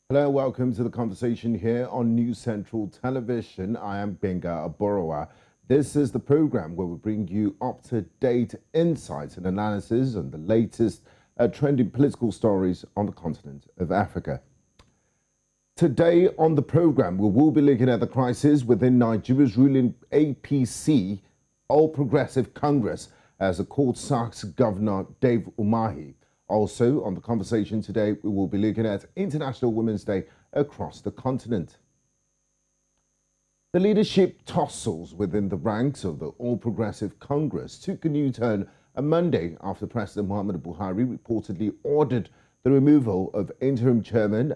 Hello, welcome to the conversation here on News Central Television. I am Gbenga Aborowa. This is the program where we bring you up-to-date insights and analysis on the latest trending political stories on the continent of Africa. Today on the program, we will be looking at the crisis within Nigeria's ruling APC, All Progressive Congress, as the court sacks Governor Dave Umahi. Also, on the conversation today, we will be looking at International Women's Day across the continent. The leadership tussles within the ranks of the All Progressive Congress took a new turn on Monday after President Muhammadu Buhari reportedly ordered the removal of interim chairman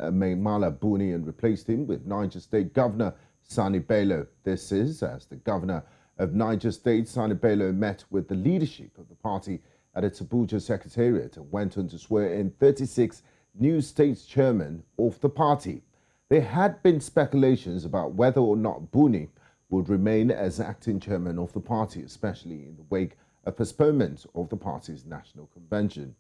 Buni and replaced him with Niger State Governor Sani Bello. This is as the governor of Niger State, Sani Bello, met with the leadership of the party at its Abuja secretariat and went on to swear in 36 new state chairmen of the party. There had been speculations about whether or not Buni would remain as acting chairman of the party, especially in the wake of postponement of the party's national convention.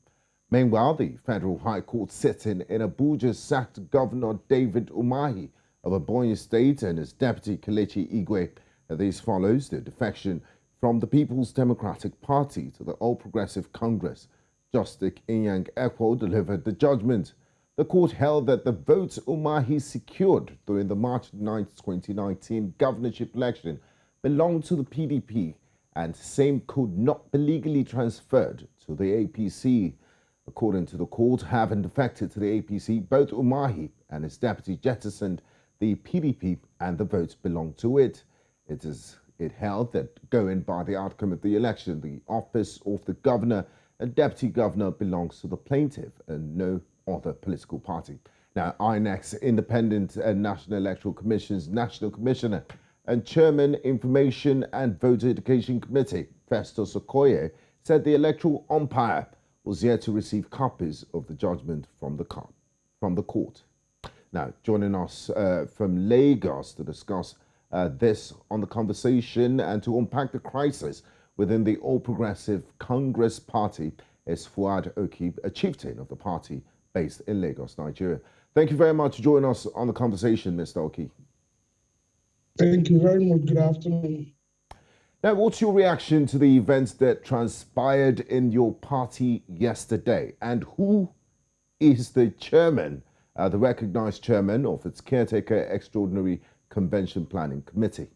Meanwhile, the Federal High Court sitting in Abuja sacked Governor David Umahi of Ebonyi State and his deputy Kelechi Igwe. This follows the defection from the People's Democratic Party to the All Progressive Congress. Justice Inyang Ekwo delivered the judgment. The court held that the votes Umahi secured during the March 9, 2019 governorship election belonged to the PDP and same could not be legally transferred to the APC. According to the court, having defected to the APC, both Umahi and his deputy jettisoned the PDP and the votes belonged to it. It held that going by the outcome of the election, the office of the governor and deputy governor belongs to the plaintiff and no other political party. Now, INEC's Independent and National Electoral Commission's National Commissioner and Chairman Information and Voter Education Committee, Festus Okoye, said the electoral umpire was yet to receive copies of the judgment from the court. Now, joining us from Lagos to discuss this on the conversation and to unpack the crisis within the All Progressive Congress Party is Fouad Oki, a chieftain of the party based in Lagos, Nigeria. Thank you very much for joining us on the conversation, Mr. Oki. Thank you very much. Good afternoon. Now, what's your reaction to the events that transpired in your party yesterday? And who is the chairman, the recognized chairman of its caretaker extraordinary Convention Planning Committee?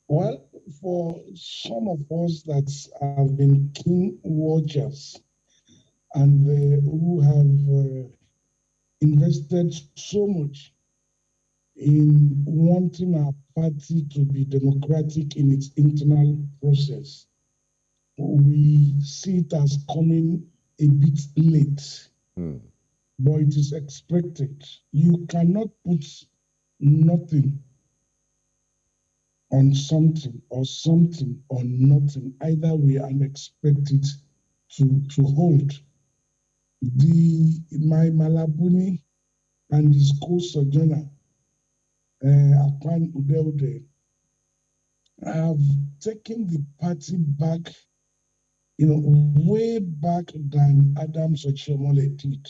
Well, for some of us that have been keen watchers and who have invested so much in wanting our party to be democratic in its internal process, we see it as coming a bit late, but it is expected. You cannot put nothing on something or something on nothing. Either we are unexpected to hold. My Malabuni and his co-sojourner, Akwan Udeude, have taken the party back, way back than Adams Oshiomhole did.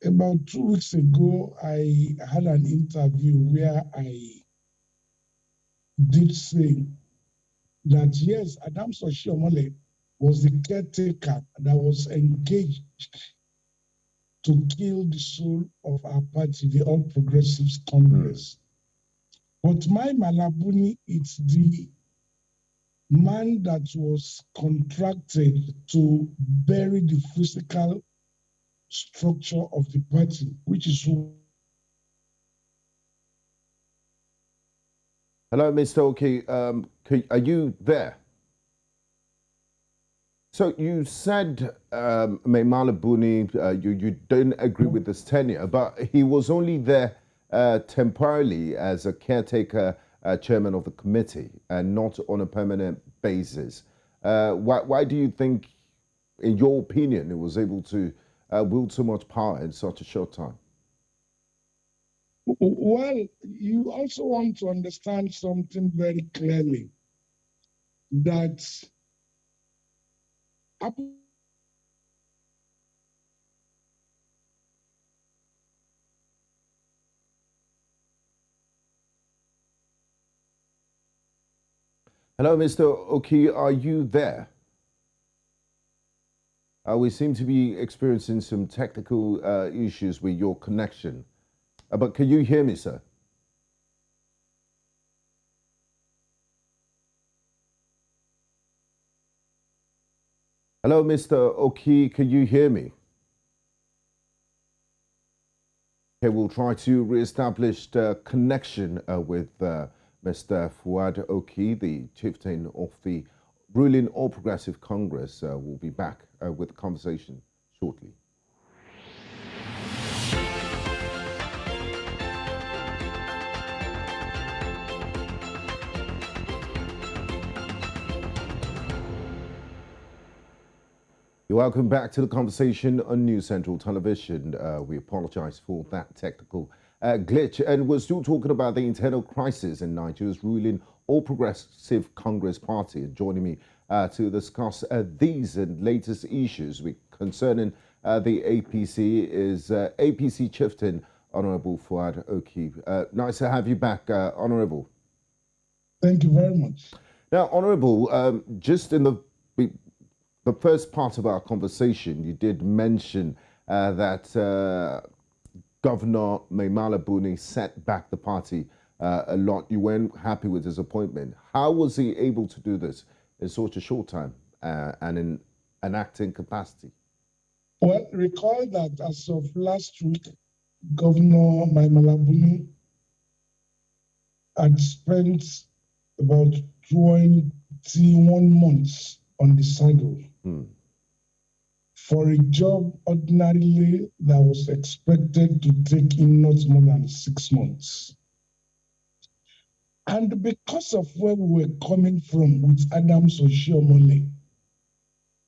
About 2 weeks ago, I had an interview where I did say that, yes, Adams Oshiomhole was the caretaker that was engaged to kill the soul of our party, the All Progressives Congress. But my Malabuni, it's the man that was contracted to bury the physical structure of the party, which is who. Hello, Mr. Oki. Are you there? So you said Maimala Buni, you don't agree with this tenure, but he was only there temporarily as a caretaker chairman of the committee and not on a permanent basis. Why do you think, in your opinion, he was able to wield so much power in such a short time? Well, you also want to understand something very clearly, that Hello, Mr. Oki, are you there? We seem to be experiencing some technical issues with your connection. But can you hear me, sir? Hello, Mr. Oki, can you hear me? Okay, we'll try to re-establish the connection with Mr. Fouad Oki, the chieftain of the ruling All Progressive Congress. We'll be back with the conversation shortly. Welcome back to the conversation on News Central Television. We apologize for that technical glitch. And we're still talking about the internal crisis in Nigeria's ruling All Progressive Congress Party. And joining me to discuss these and latest issues concerning the APC is APC Chieftain, Honorable Fouad Oki. Nice to have you back, Honorable. Thank you very much. Now, Honorable, just in the first part of our conversation, you did mention that Governor Maimala Buni set back the party a lot. You weren't happy with his appointment. How was he able to do this in such a short time and in an acting capacity? Well, recall that as of last week, Governor Maimala Buni had spent about 21 months on the saddle for a job ordinarily that was expected to take him not more than 6 months. And because of where we were coming from with Adams Oshiomhole,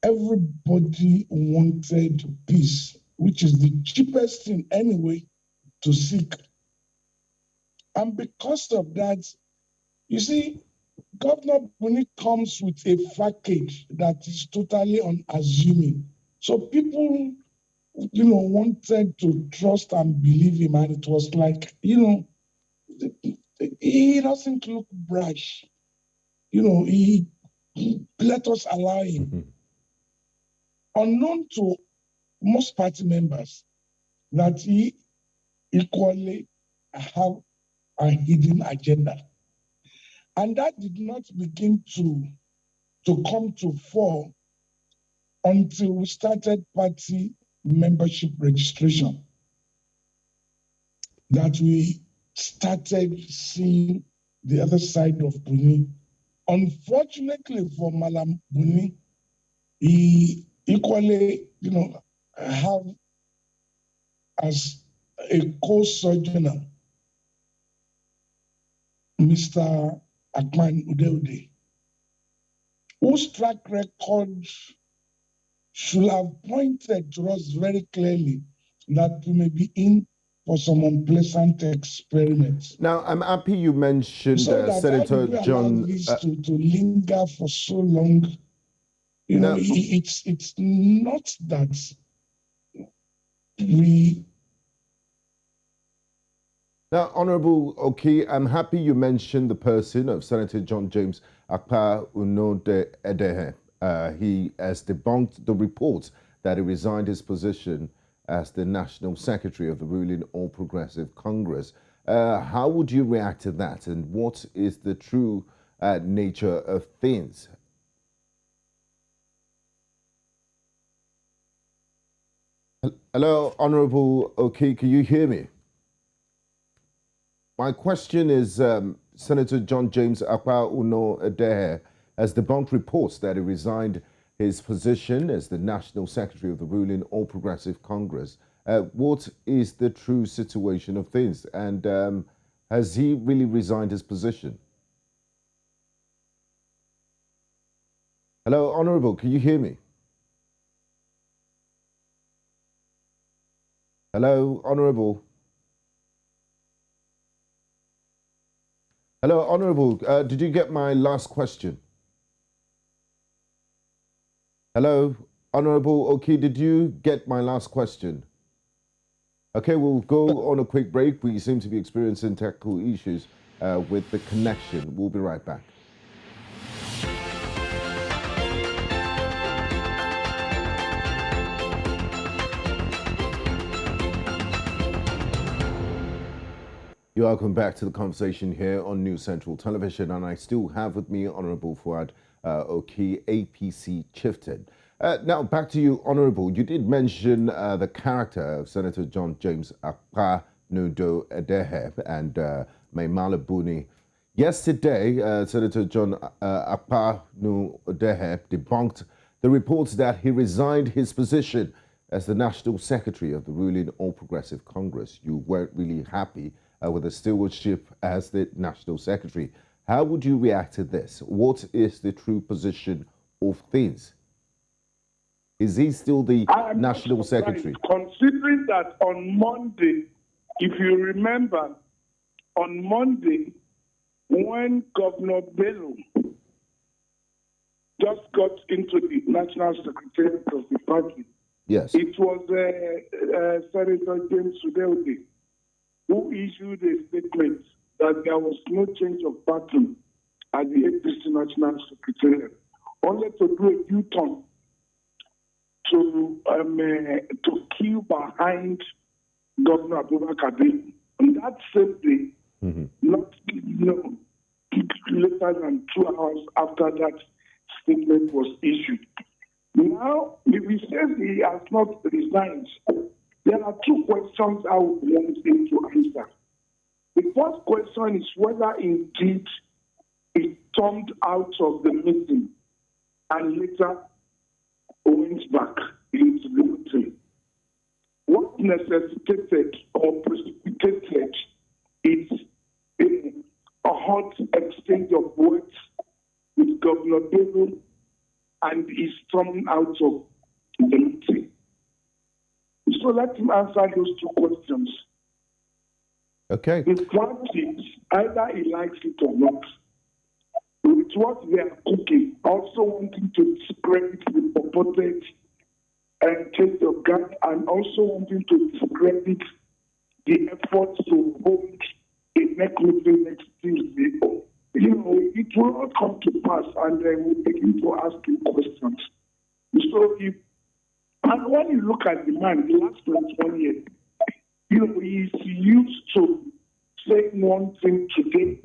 everybody wanted peace, which is the cheapest thing anyway to seek. And because of that, you see, Governor Buni comes with a package that is totally unassuming. So people, wanted to trust and believe him. And it was like, he doesn't look brash. He let us allow him. Unknown to most party members that he equally have a hidden agenda. And that did not begin to come to fore until we started party membership registration. That we started seeing the other side of Buni. Unfortunately for Malam Buni, he equally, have as a co-sojourner Mr. Akman Udeude, whose track record should have pointed to us very clearly that we may be in for some unpleasant experiments. Now, I'm happy you mentioned Senator John. To linger for so long, it's not that we. Now, Honorable Oki, I'm happy you mentioned the person of Senator John James Akpa Uno-Edehe. He has debunked the reports that he resigned his position as the National Secretary of the ruling All Progressive Congress. How would you react to that, and what is the true nature of things? Hello, Honorable Oki, can you hear me? My question is, Senator John James Akpa Uno-Edehe has debunked reports that he resigned his position as the National Secretary of the ruling All Progressive Congress. What is the true situation of things? And has he really resigned his position? Hello, Honorable, can you hear me? Hello, Honorable. Hello, Honorable. Did you get my last question? Hello, Honorable Oki, did you get my last question? Okay, we'll go on a quick break. We seem to be experiencing technical issues with the connection. We'll be right back. You're welcome back to the conversation here on News Central Television, and I still have with me Honourable Fouad Oki, APC Chieftain. Now, back to you, Honourable. You did mention the character of Senator John James Akpa Nudo Edehe and Maimala Buni. Yesterday, Senator John Akpa Nudo Edehe debunked the reports that he resigned his position as the National Secretary of the ruling All Progressive Congress. You weren't really happy with the stewardship as the National Secretary. How would you react to this? What is the true position of things? Is he still the National Secretary? Considering that on Monday, if you remember, on Monday, when Governor Bello just got into the National Secretariat of the party, yes, it was Senator James Udelde who issued a statement that there was no change of pattern at the APC National Secretariat, only to do a U-turn to queue behind Governor Aborowa. On that same day, not later than 2 hours after that statement was issued. Now, if he says he has not resigned, there are two questions I would want him to answer. The first question is whether indeed he stormed out of the meeting and later went back into the meeting. What necessitated or precipitated is a hot exchange of words with Governor Bello and his storming out of the meeting. So let him answer those two questions. Okay. The fact is, either he likes it or not, with what they are cooking, also wanting to discredit the purported case of God, and also wanting to discredit the efforts to hold a neck meeting next Tuesday. It will all come to pass, and they will begin to ask him questions. So and when you look at the man, the last 21 years, he's used to saying one thing today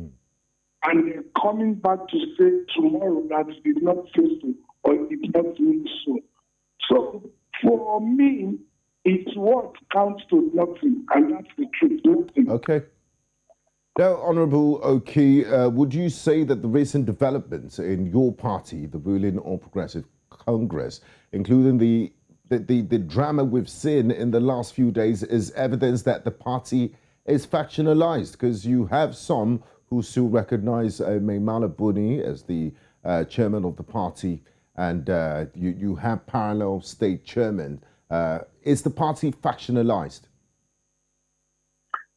and then coming back to say tomorrow that he did not say so or he did not mean so. So for me, it's what counts to nothing, and that's the truth, nothing. Okay. Now, Honourable Oki, would you say that the recent developments in your party, the ruling All Progressive Congress, including the drama we've seen in the last few days, is evidence that the party is factionalized? Because you have some who still recognize Maimala Buni as the chairman of the party, and you have parallel state chairman. Is the party factionalized?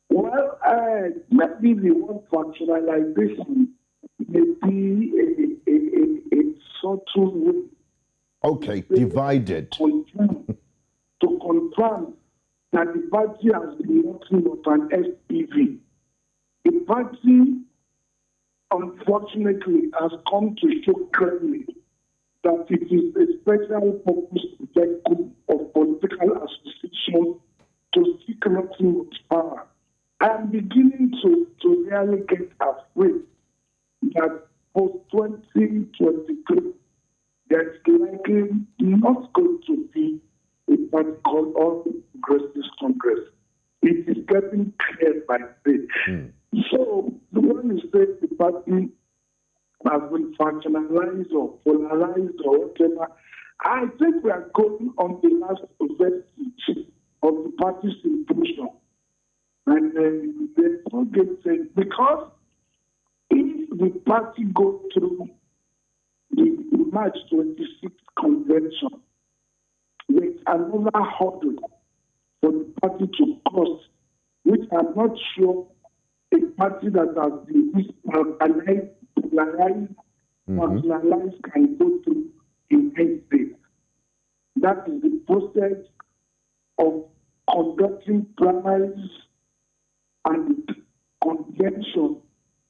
Well, maybe the one factionalization may be a subtle way. Okay, divided. To confirm that the party has been nothing but an SPV. The party, unfortunately, has come to show clearly that it is a special purpose vehicle of political association to seek nothing but power. I am beginning to really get afraid that post 2023, there's likely not going to be a party called All Progressive Congress. It is getting clear by day. So the one is that the party has been factionalized or polarized or whatever. I think we are going on the last vestige of the party's implosion. And there's no good thing, because if the party goes through the March 26th convention with another hurdle for the party to cross, which I'm not sure a party that has been marginalized can go through in 8 days. That is the process of conducting primaries and convention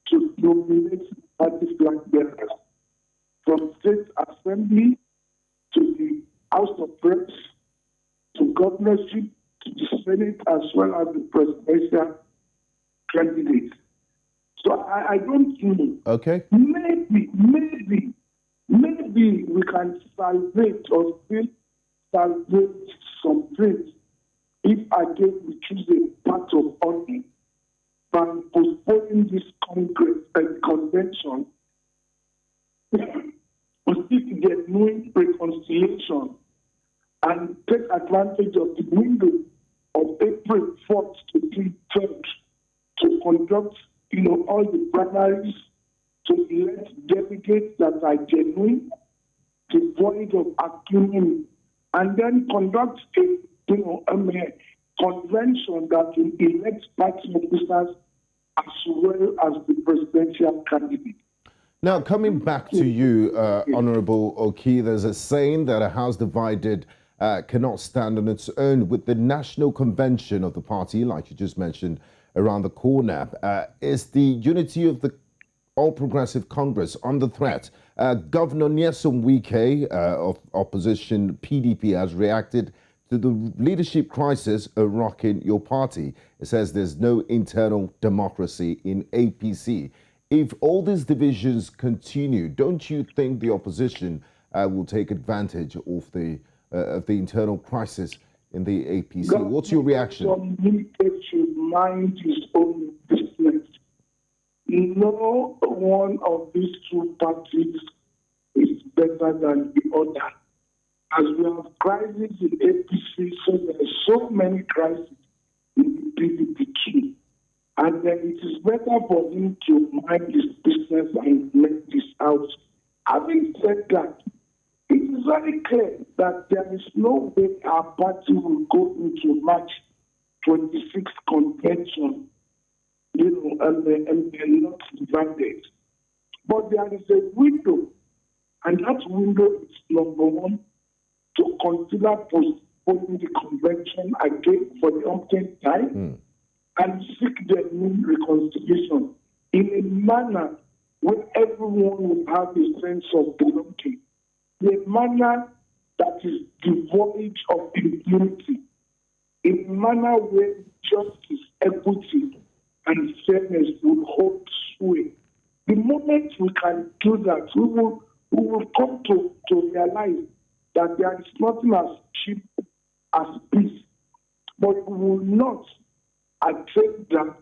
to nominate party flag bearers, from state assembly to the House of Reps to governorship to the Senate, as well as the presidential candidate. So I don't know. Okay. Maybe we can salvage or still salvage some things if again we choose a path of honor by postponing this Congress and convention. We seek genuine reconciliation and take advantage of the window of April 4th to 3rd to conduct, all the primaries, to elect delegates that are genuine, devoid of acrimony, and then conduct a convention that will elect party officers as well as the presidential candidate. Now, coming back to you, Honorable Oki, there's a saying that a house divided cannot stand on its own. With the national convention of the party, like you just mentioned, around the corner, is the unity of the All Progressive Congress under threat? Governor Nyesom Wike of opposition PDP has reacted to the leadership crisis rocking your party. It says there's no internal democracy in APC. If all these divisions continue, don't you think the opposition will take advantage of the internal crisis in the APC? What's your reaction? Wike should mind his own business. No one of these two parties is better than the other. As we have crises in APC, so there are so many crises in the PDP too. And then it is better for him to mind his business and make this out. Having said that, it is very clear that there is no way our party will go into March 26th convention, and they're not divided. But there is a window, and that window is number one, to consider postponing the convention again for the umpteenth time and seek the new reconciliation in a manner where everyone will have a sense of belonging, in a manner that is devoid of impunity, in a manner where justice, equity, and fairness will hold sway. The moment we can do that, we will come to realize that there is nothing as cheap as peace. But we will not accept that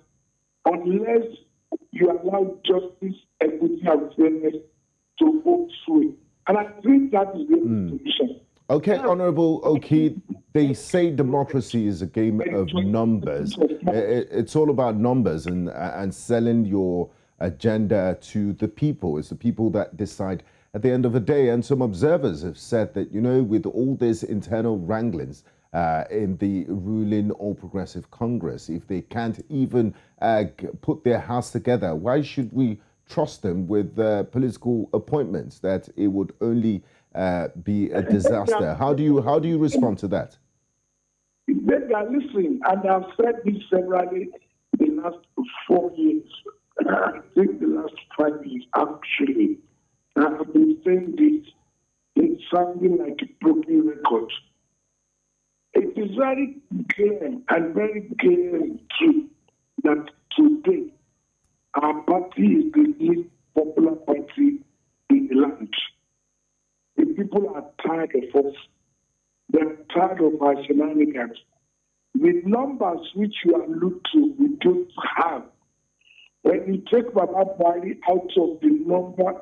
unless you allow justice, equity, and fairness to hold sway. And I think that is the solution. Okay, Honorable Oki, they say democracy is a game of numbers. It's all about numbers and selling your agenda to the people. It's the people that decide at the end of the day. And some observers have said that, with all these internal wranglings in the ruling All Progressive Congress, if they can't even put their house together, why should we trust them with political appointments? That it would only be a disaster. How do you respond to that? Listen, and I've said this severally the last 4 years. I think the last 5 years, actually. I've been saying this. It's sounding like a broken record. It is very clear and very clearly true that today our party is the least popular party in the land. The people are tired of us. They're tired of our shenanigans. With numbers which you allude to, we don't have. When you take Baba Buhari out of the number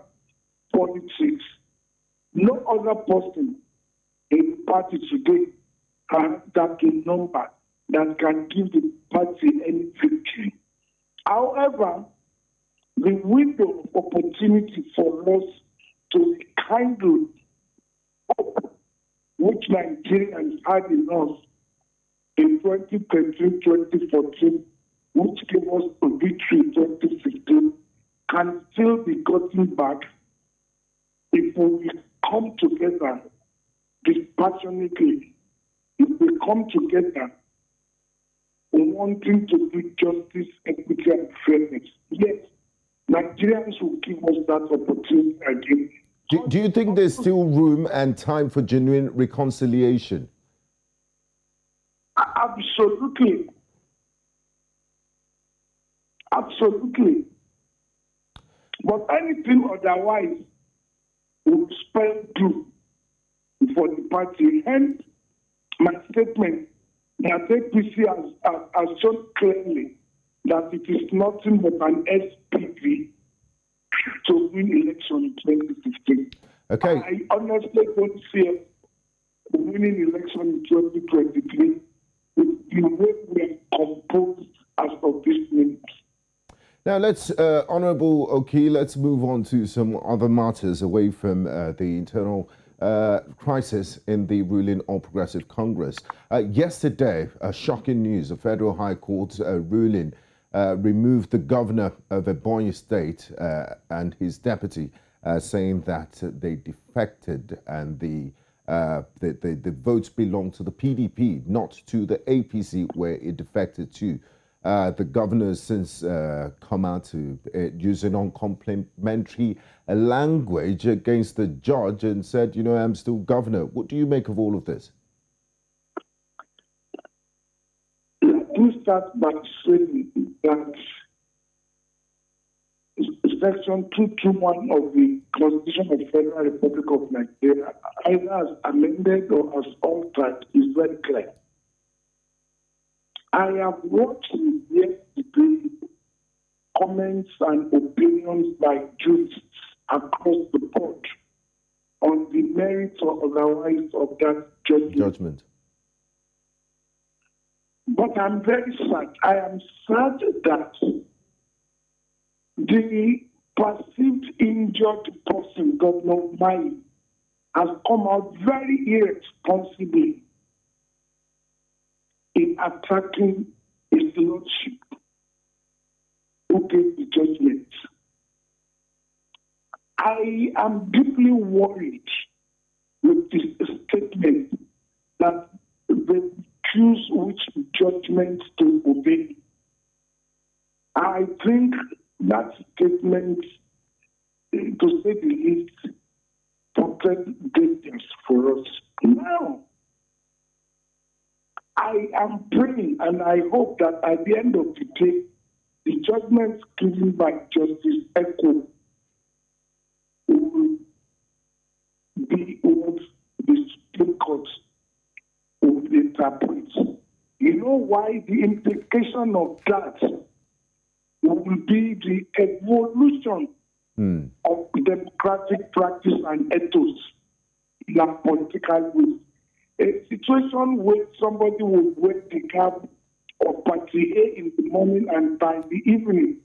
politics, no other person in the party today has that number that can give the party any victory. However, the window of opportunity for us to rekindle hope which Nigerians had in us in 2013, 2014, which gave us a victory in 2015, can still be gotten back if we come together dispassionately, if we come together wanting to do justice, equity, and fairness. Yes, Nigerians will give us that opportunity again. Do you think there's still room and time for genuine reconciliation? Absolutely. Absolutely. But anything otherwise would spell doom for the party. Hence, my statement that APC has shown clearly that it is nothing but an SPV to win election in 2015. Okay. I honestly don't see winning election in 2023 with the way we are composed as of this minute. Now, let's, Honourable Oki, let's move on to some other matters away from the internal crisis in the ruling All Progressive Congress. Yesterday, shocking news, a federal high court ruling removed the governor of Ebonyi State and his deputy, saying that they defected and the votes belong to the PDP, not to the APC, where it defected to. The governor has since come out to use an uncomplimentary language against the judge and said, you know, I'm still governor. What do you make of all of this? Let me start by saying that Section 221 of the Constitution of the Federal Republic of Nigeria, either as amended or as altered, is very clear. I have watched yesterday comments and opinions by jurists across the board on the merits or otherwise of that judgment. But I'm very sad. I am sad that the perceived injured person, Governor Umahi, has come out very irresponsibly in attacking his lordship who gave the judgment. I am deeply worried with this statement that they choose which judgment to obey. I think that statement, to say the least, portrayed dangers for us. Now, I am praying and I hope that at the end of the day, the judgment given by Justice Echo will be what the Supreme Court will interpret. You know why? The implication of that will be the evolution of democratic practice and ethos in a political way. A situation where somebody will wear the cap of Party A in the morning and by the evening,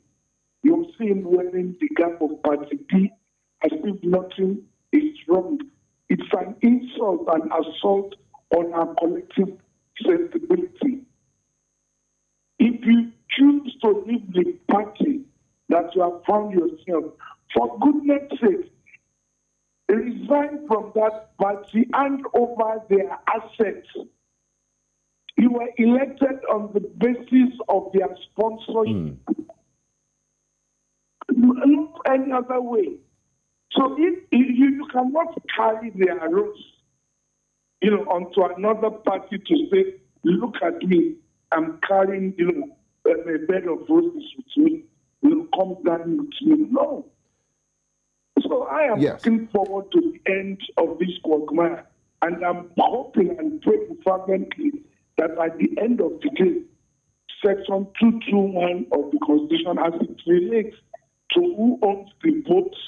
you'll see him wearing the cap of Party B as if nothing is wrong. It's an insult and assault on our collective sensibility. If you choose to leave the party that you have found yourself, for goodness sake, resign from that party, hand over their assets. You were elected on the basis of their sponsorship. Not any other way. So if you cannot carry their roles, onto another party to say, look at me, I'm carrying, a bed of roses with me, come down with me. No. So I am looking forward to the end of this quagmire, and I'm hoping and praying fervently that at the end of the day, Section 221 of the Constitution, as it relates to who owns the votes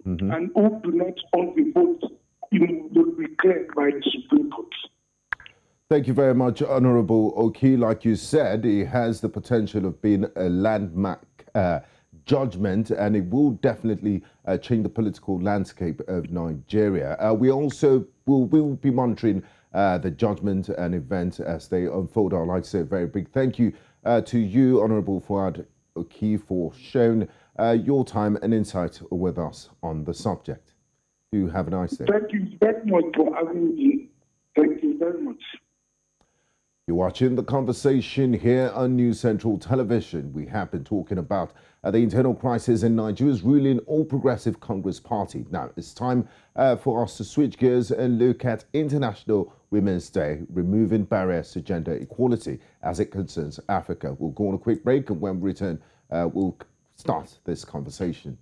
and who do not own the votes, will be cleared by the Supreme Court. Thank you very much, Honourable Oki. Like you said, it has the potential of being a landmark judgment, and it will definitely change the political landscape of Nigeria. We also will be monitoring the judgment and events as they unfold. I'd like to say a very big thank you to you, Honourable Fouad Oki, for sharing your time and insight with us on the subject. You have a nice day. Thank you very much for having me. Thank you very much. You're watching The Conversation here on News Central Television. We have been talking about the internal crisis in Nigeria's ruling All Progressive Congress Party. Now, it's time for us to switch gears and look at International Women's Day, removing barriers to gender equality as it concerns Africa. We'll go on a quick break, and when we return, we'll start this conversation.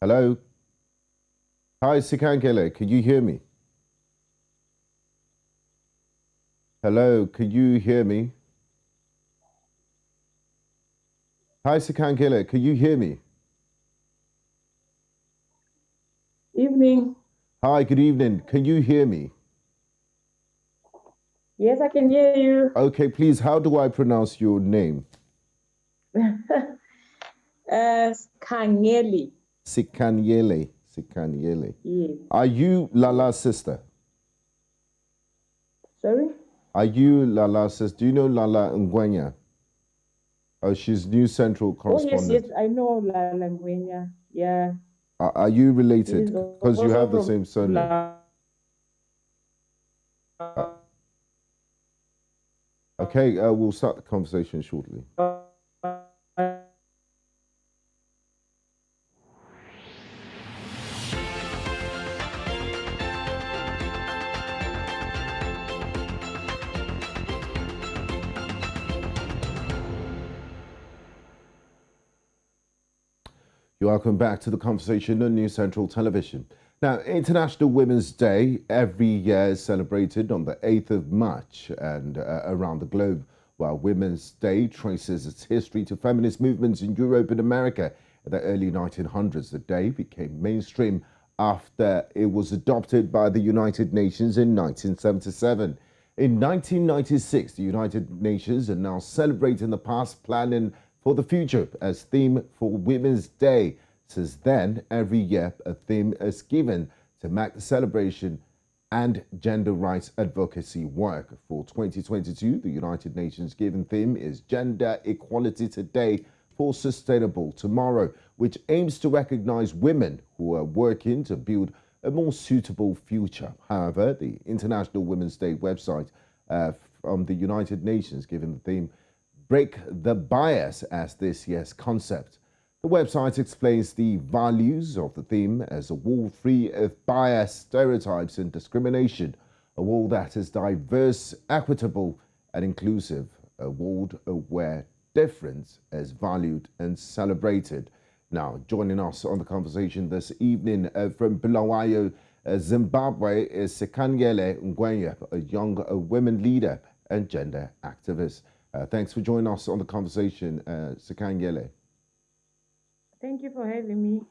Hello. Hi, Sikhangele. Can you hear me? Hello, can you hear me? Hi, Sikhangele. Can you hear me? Evening. Hi, good evening. Can you hear me? Yes, I can hear you. Okay, please, how do I pronounce your name? Sikhangele. Sikhangele. Sikhangele. Yes. Are you Lala's sister? Sorry? Are you Lala's sister? Do you know Lala Ngwenya? Oh, she's New Central correspondent. Oh, yes, I know Ngwenya. Yeah. Are you related? Because you have the same surname. Okay, we'll start the conversation shortly. You're welcome back to the conversation on New Central Television. Now, International Women's Day every year is celebrated on the 8th of March and around the globe, while Women's Day traces its history to feminist movements in Europe and America in the early 1900s. The day became mainstream after it was adopted by the United Nations in 1977. In 1996, the United Nations are now celebrating the past, planning for the future as theme for Women's Day. Since then, every year a theme is given to mark the celebration and gender rights advocacy work. For 2022, the United Nations given theme is Gender Equality Today for Sustainable Tomorrow, which aims to recognize women who are working to build a more suitable future. However, the International Women's Day website from the United Nations given the theme Break the Bias as this year's concept. The website explains the values of the theme as a world free of bias, stereotypes and discrimination, a world that is diverse, equitable and inclusive, a world where difference is valued and celebrated. Now, joining us on the conversation this evening from Bulawayo, Zimbabwe is Sikhangele Ngwenya, a young women leader and gender activist. Thanks for joining us on the conversation, Sikhangele. Thank you for having me.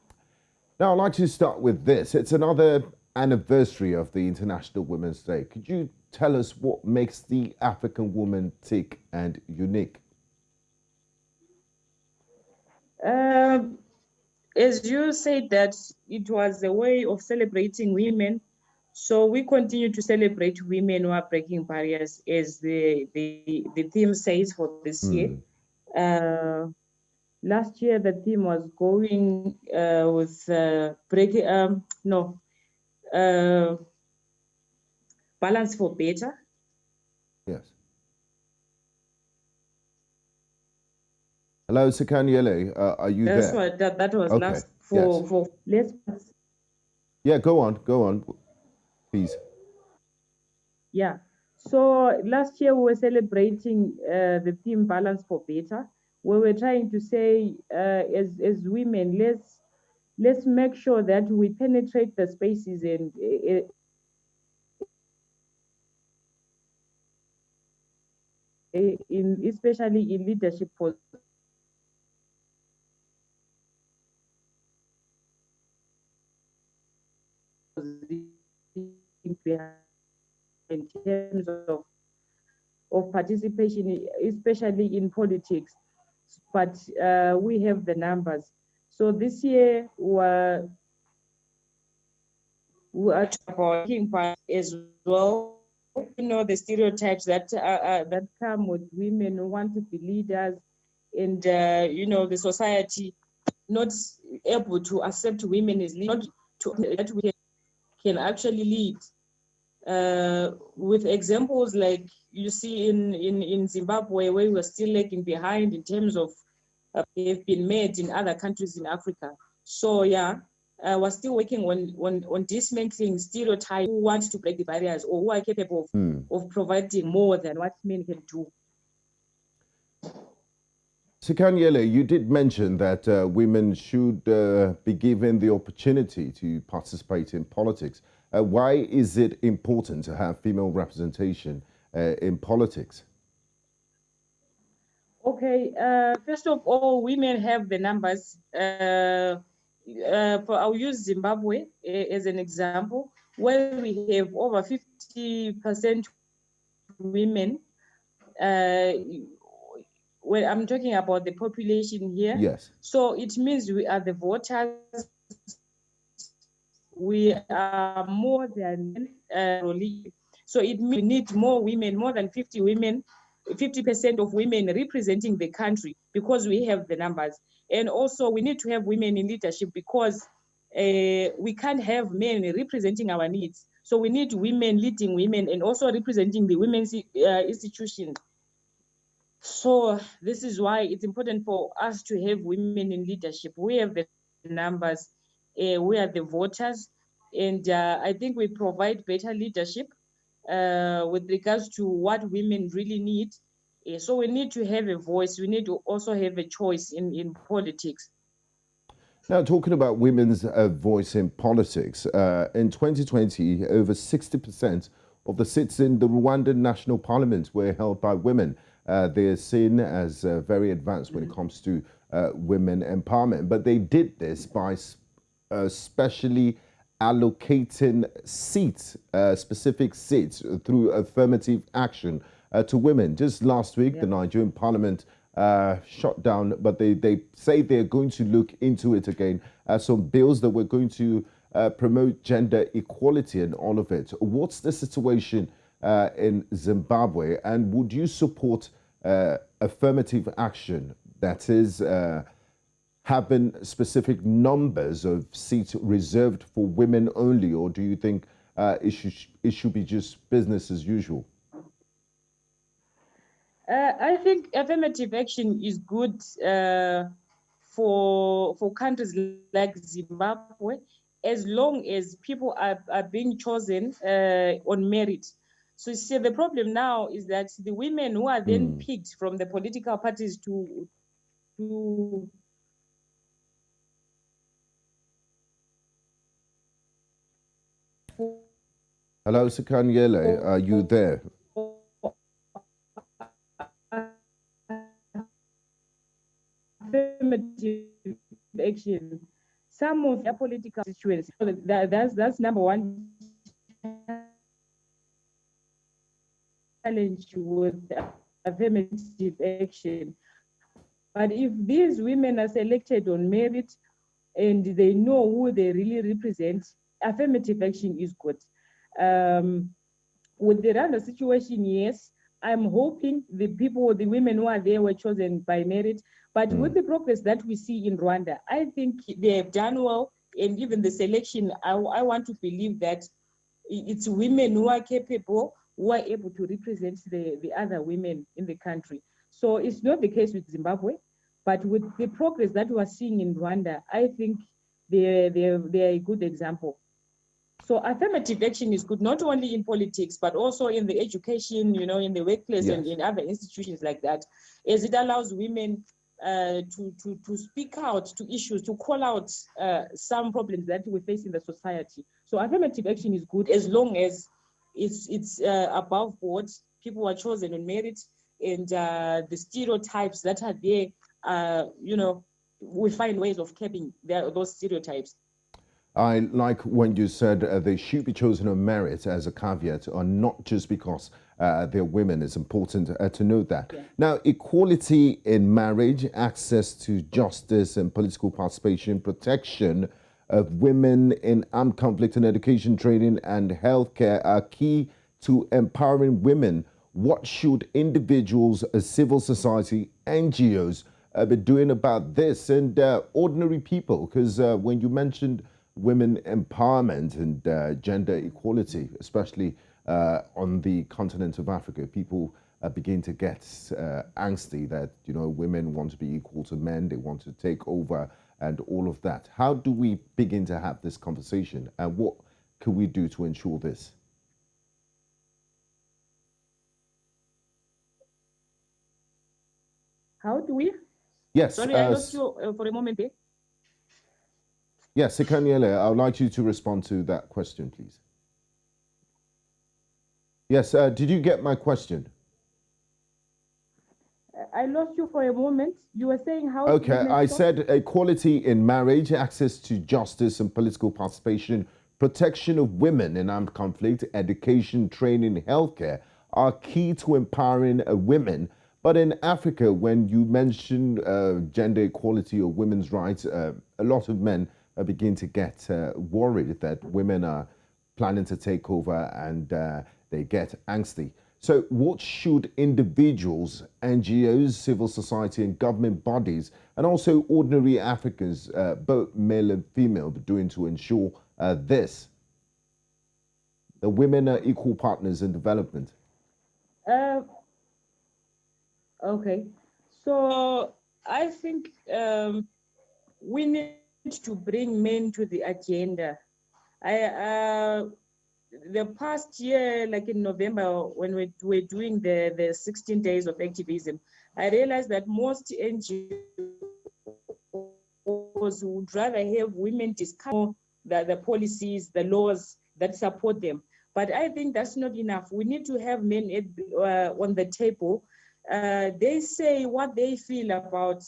Now, I'd like to start with this. It's another anniversary of the International Women's Day. Could you tell us what makes the African woman tick and unique? As you said that it was a way of celebrating women, so we continue to celebrate women who are breaking barriers, as the theme says for this year. Last year, the theme was going with balance for better. Yes. Hello, Sikhangele, are you there? That was okay. last for less. Yeah, go on, please. Yeah. So last year we were celebrating the theme Balance for Better. We were trying to say, as women, let's make sure that we penetrate the spaces and especially in leadership positions. In terms of participation, especially in politics, but we have the numbers. So this year we are talking about as well. You know, the stereotypes that come with women who want to be leaders and the society not able to accept women as leaders, that we can actually lead. With examples like you see in Zimbabwe, where we're still lagging behind in terms of have been made in other countries in Africa. So we're still working on dismantling stereotypes who want to break the barriers or who are capable of providing more than what men can do. Sikhangele, you did mention that women should be given the opportunity to participate in politics. Why is it important to have female representation in politics? Okay, first of all, women have the numbers. I'll use Zimbabwe as an example, where we have over 50% women. When I'm talking about the population here, yes. So it means we are the voters. We are more than so it means we need more women, more than 50% of women representing the country, because we have the numbers. And also we need to have women in leadership, because we can't have men representing our needs. So we need women leading women and also representing the women's institutions. So this is why it's important for us to have women in leadership. We have the numbers, we are the voters, and I think we provide better leadership with regards to what women really need. So we need to have a voice. We need to also have a choice in politics. Now, talking about women's voice in politics, in 2020, over 60% of the seats in the Rwandan National Parliament were held by women. They're seen as very advanced when it comes to women empowerment, but they did this by specially allocating seats, specific seats, through affirmative action to women. Just last week, the Nigerian Parliament shut down, but they say they're going to look into it again. Some bills that were going to promote gender equality and all of it. What's the situation in Zimbabwe, and would you support affirmative action, that is having specific numbers of seats reserved for women only, or do you think it should be just business as usual? I think affirmative action is good for countries like Zimbabwe, as long as people are being chosen on merit. So you see, the problem now is that the women who are then picked from the political parties to Hello, Sikhangele, are you there? Affirmative action. Some of their political situations, that's number one challenge with affirmative action. But if these women are selected on merit and they know who they really represent, affirmative action is good. With the Rwanda situation, yes, I'm hoping the women who are there were chosen by merit. But with the progress that we see in Rwanda, I think they have done well. And even the selection, I want to believe that it's women who are capable, who are able to represent the other women in the country. So it's not the case with Zimbabwe, but with the progress that we are seeing in Rwanda, I think they're a good example. So affirmative action is good, not only in politics, but also in the education, in the workplace and in other institutions like that, as it allows women to speak out to issues, to call out some problems that we face in the society. So affirmative action is good as long as it's above board, people are chosen on merit, and the stereotypes that are there, we find ways of capping those stereotypes. I like when you said they should be chosen on merit as a caveat, or not just because they're women. It's important to note that. Yeah. Now, equality in marriage, access to justice and political participation, protection of women in armed conflict and education training and healthcare are key to empowering women. What should individuals, civil society, NGOs be doing about this and ordinary people? Because when you mentioned women empowerment and gender equality, especially on the continent of Africa, people begin to get angsty that, you know, women want to be equal to men, they want to take over and all of that. How do we begin to have this conversation, and what can we do to ensure this? How do we? Yes. Sorry, I lost you for a moment there. Yes, Sikhangele, I would like you to respond to that question, please. Yes, did you get my question? I lost you for a moment. You were saying how... Okay, I said equality in marriage, access to justice and political participation, protection of women in armed conflict, education, training, healthcare are key to empowering women. But in Africa, when you mention gender equality or women's rights, a lot of men begin to get worried that women are planning to take over, and they get angsty. So what should individuals, NGOs, civil society and government bodies, and also ordinary Africans, both male and female, be doing to ensure this? The women are equal partners in development. Okay, so I think we need to bring men to the agenda. The past year, like in November, when we were doing the 16 days of activism, I realized that most NGOs would rather have women discuss the policies, the laws that support them. But I think that's not enough. We need to have men on the table. They say what they feel about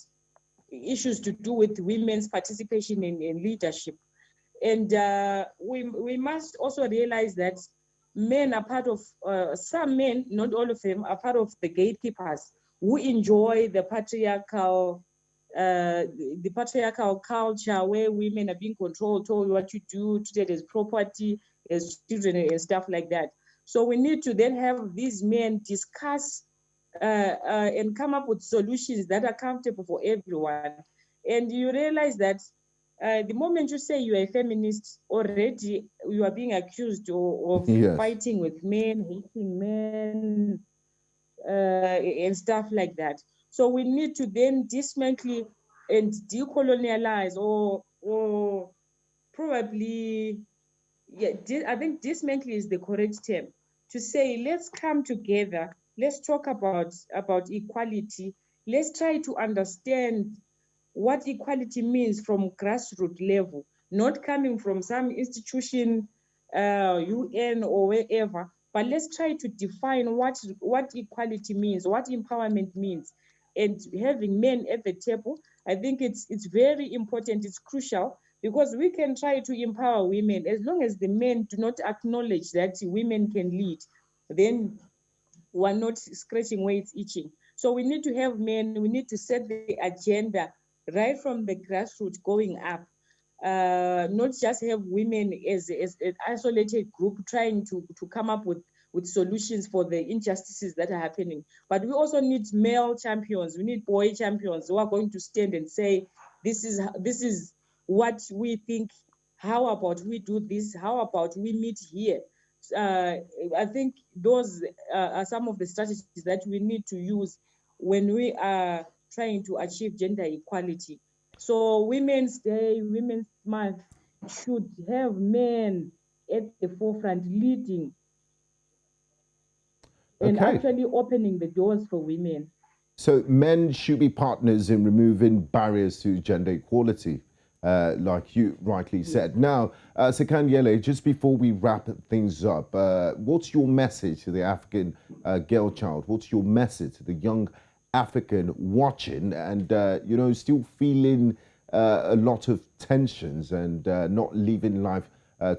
issues to do with women's participation in leadership. And we must also realize that men are part of, some men, not all of them, are part of the gatekeepers who enjoy the patriarchal culture where women are being controlled, told what to do, treated as property, as children and stuff like that. So we need to then have these men discuss and come up with solutions that are comfortable for everyone. And you realize that the moment you say you are a feminist, already you are being accused of Yes. fighting with men, hating men, and stuff like that. So we need to then dismantle and decolonialize, or probably, yeah, I think dismantle is the correct term, to say, let's come together, let's talk about equality, let's try to understand what equality means from grassroots level, not coming from some institution, UN or wherever, but let's try to define what equality means, what empowerment means. And having men at the table, I think it's very important, it's crucial, because we can try to empower women. As long as the men do not acknowledge that women can lead, then we're not scratching where it's itching. So we need to have men, we need to set the agenda right from the grassroots going up, not just have women as an isolated group trying to come up with solutions for the injustices that are happening. But we also need male champions, we need boy champions who are going to stand and say, this is what we think, how about we do this, how about we meet here. I think those are some of the strategies that we need to use when we are trying to achieve gender equality. So Women's Day, Women's Month should have men at the forefront leading and actually opening the doors for women. So men should be partners in removing barriers to gender equality, like you rightly said. Now, Sikhangele, just before we wrap things up, what's your message to the African girl child? What's your message to the young African watching and, you know, still feeling a lot of tensions and not living life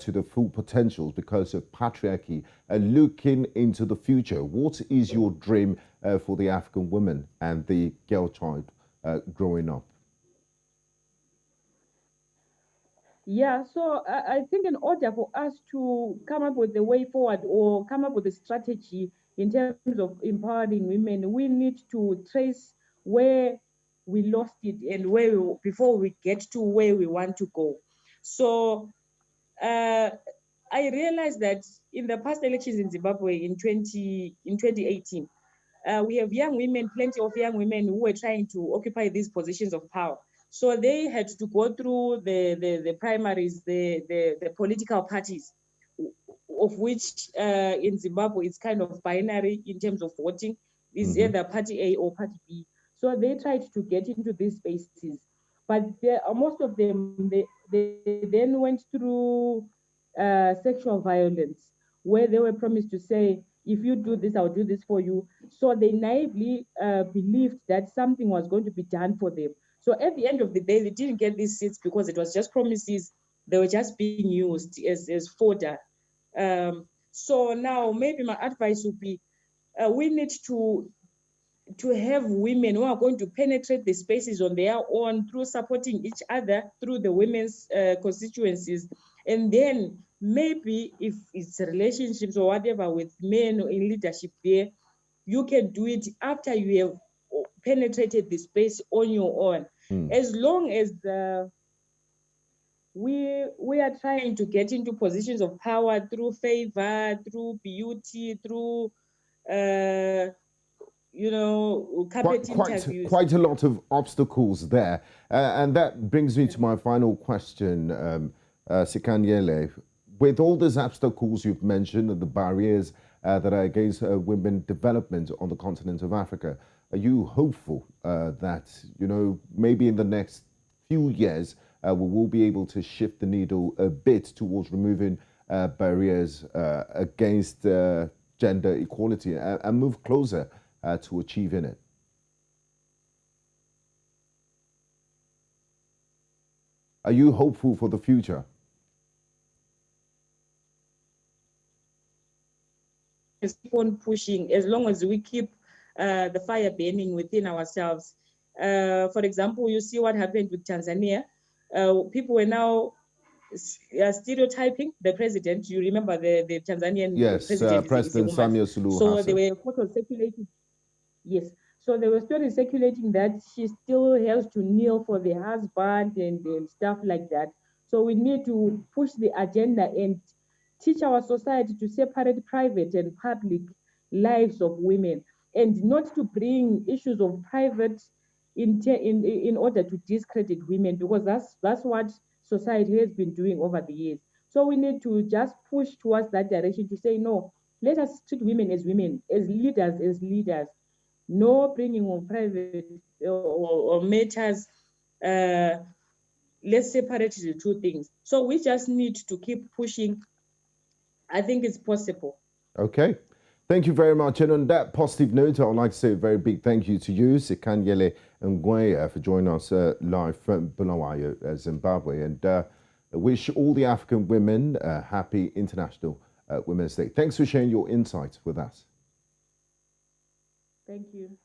to the full potentials because of patriarchy and looking into the future? What is your dream for the African woman and the girl child growing up? Yeah, so I think in order for us to come up with a way forward or come up with a strategy in terms of empowering women, we need to trace where we lost it, and before we get to where we want to go. So I realized that in the past elections in Zimbabwe in 2018, we have young women, plenty of young women who were trying to occupy these positions of power. So they had to go through the primaries, the political parties, of which in Zimbabwe it's kind of binary in terms of voting. It's either party A or party B. So they tried to get into these spaces, but most of them, they then went through sexual violence, where they were promised to say, if you do this, I'll do this for you. So they naively believed that something was going to be done for them. So at the end of the day, they didn't get these seats because it was just promises. They were just being used as fodder. So now maybe my advice would be, we need to have women who are going to penetrate the spaces on their own through supporting each other through the women's constituencies. And then maybe if it's relationships or whatever with men in leadership there, you can do it after you have penetrated the space on your own. As long as we are trying to get into positions of power through favor, through beauty, through carpet interviews. Quite a lot of obstacles there. And that brings me to my final question, Sikhangele. With all these obstacles you've mentioned, and the barriers that are against women development on the continent of Africa, are you hopeful that, maybe in the next few years, we will be able to shift the needle a bit towards removing barriers against gender equality and move closer to achieving it? Are you hopeful for the future? Keep on pushing as long as we keep the fire burning within ourselves. For example, you see what happened with Tanzania. People were now stereotyping the president. You remember the Tanzanian president? President Samia Suluhu So Hassan. there were photos circulating. Yes. So there were stories circulating that she still has to kneel for the husband and stuff like that. So we need to push the agenda and teach our society to separate private and public lives of women, and not to bring issues of private in order to discredit women, because that's what society has been doing over the years. So we need to just push towards that direction to say, no, let us treat women, as leaders. No bringing on private or matters. Let's separate the two things. So we just need to keep pushing. I think it's possible. Okay. Thank you very much. And on that positive note, I would like to say a very big thank you to you, Sikhangele and Ngwenya, for joining us live from Bulawayo, Zimbabwe. And wish all the African women a happy International Women's Day. Thanks for sharing your insights with us. Thank you.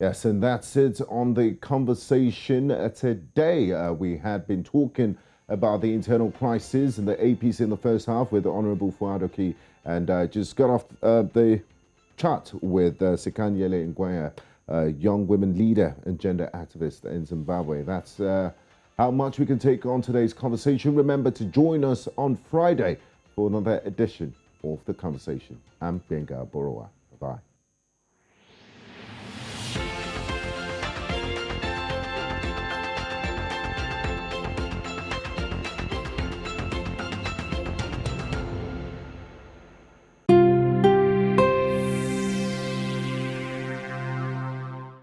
Yes, and that's it on the conversation today. We had been talking about the internal crisis and the APC in the first half with the Honourable Fouad, and just got off the chat with Sikhangele Ngwenya, a young women leader and gender activist in Zimbabwe. That's how much we can take on today's conversation. Remember to join us on Friday for another edition of The Conversation. I'm Gbenga Aborowa. Bye-bye.